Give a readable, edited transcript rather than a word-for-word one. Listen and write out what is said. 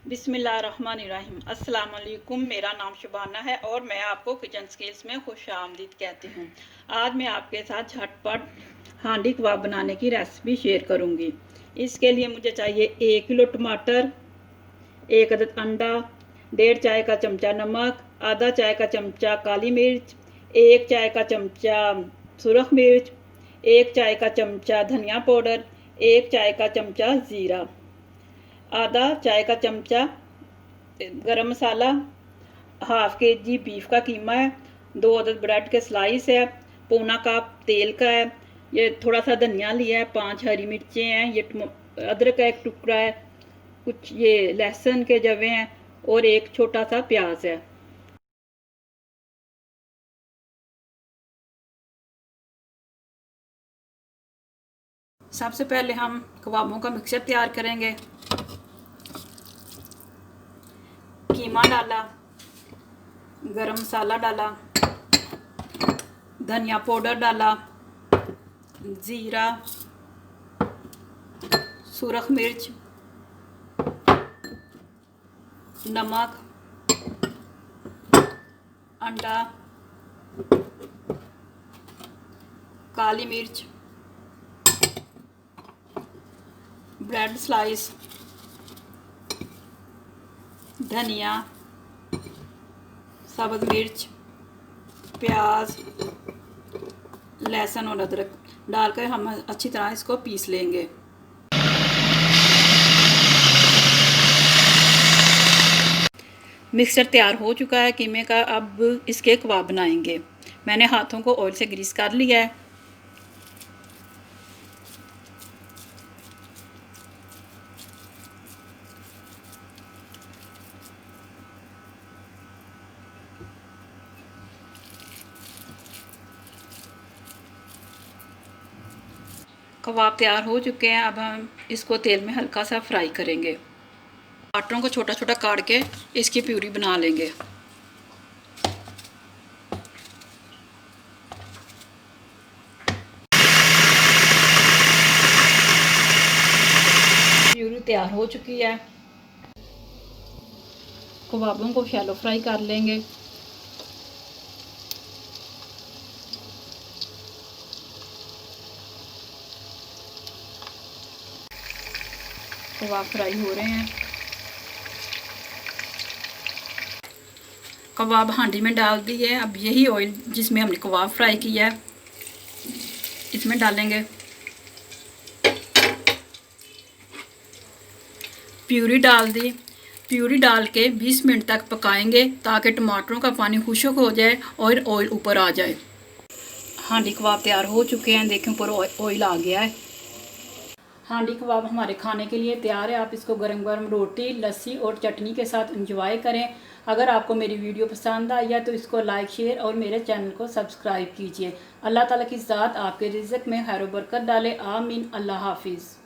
बिस्मिल्लाहिर्रहमानिर्रहीम। अस्सलाम वालेकुम। मेरा नाम शुबाना है और मैं आपको किचन स्किल्स में खुश आमदीद कहती हूँ। आज मैं आपके साथ झटपट हांडी कबाब बनाने की रेसिपी शेयर करूँगी। इसके लिए मुझे चाहिए 1 किलो टमाटर, 1 अदद अंडा, 1.5 चाय का चमचा नमक, आधा चाय का चमचा काली मिर्च, 1 चाय का चमचा सुरख मिर्च, 1 चाय का चमचा धनिया पाउडर, 1 चाय का चमचा ज़ीरा, आधा चाय का चमचा गरम मसाला, हाफ केजी बीफ का कीमा है, 2 अदद ब्रेड के स्लाइस है, पौना कप तेल का है, ये थोड़ा सा धनिया लिया है, 5 हरी मिर्चें हैं, ये अदरक का 1 टुकड़ा है, कुछ ये लहसुन के जवे हैं और 1 छोटा सा प्याज है। सबसे पहले हम कबाबों का मिक्सचर तैयार करेंगे। कीमा डाला, गरम मसाला डाला, धनिया पाउडर डाला, ज़ीरा, सुरख मिर्च, नमक, अंडा, काली मिर्च, ब्रेड स्लाइस, धनिया, सब्ज़ मिर्च, प्याज, लहसुन और अदरक डालकर हम अच्छी तरह इसको पीस लेंगे। मिक्सचर तैयार हो चुका है कीमे का। अब इसके कबाब बनाएंगे। मैंने हाथों को ऑयल से ग्रीस कर लिया है। कबाब तैयार हो चुके हैं। अब हम इसको तेल में हल्का सा फ्राई करेंगे। टमाटरों को छोटा छोटा काट के इसकी प्यूरी बना लेंगे। प्यूरी तैयार हो चुकी है। कबाबों को शैलो फ्राई कर लेंगे। कबाब फ्राई हो रहे हैं। कबाब हांडी में डाल दिए। अब यही ऑयल जिसमें हमने कबाब फ्राई किया है इसमें डालेंगे। प्यूरी डाल दी। प्यूरी डाल के 20 मिनट तक पकाएंगे ताकि टमाटरों का पानी खुश्क हो जाए और ऑयल ऊपर आ जाए। हांडी कबाब तैयार हो चुके हैं। देखें ऊपर ऑयल आ गया है। हांडी कबाब हमारे खाने के लिए तैयार है। आप इसको गरम गरम रोटी, लस्सी और चटनी के साथ एंजॉय करें। अगर आपको मेरी वीडियो पसंद आई है तो इसको लाइक, शेयर और मेरे चैनल को सब्सक्राइब कीजिए। अल्लाह ताला की ज़ात आपके रिज़्क़ में खैर बरकत डाले। आमीन। अल्लाह हाफिज़।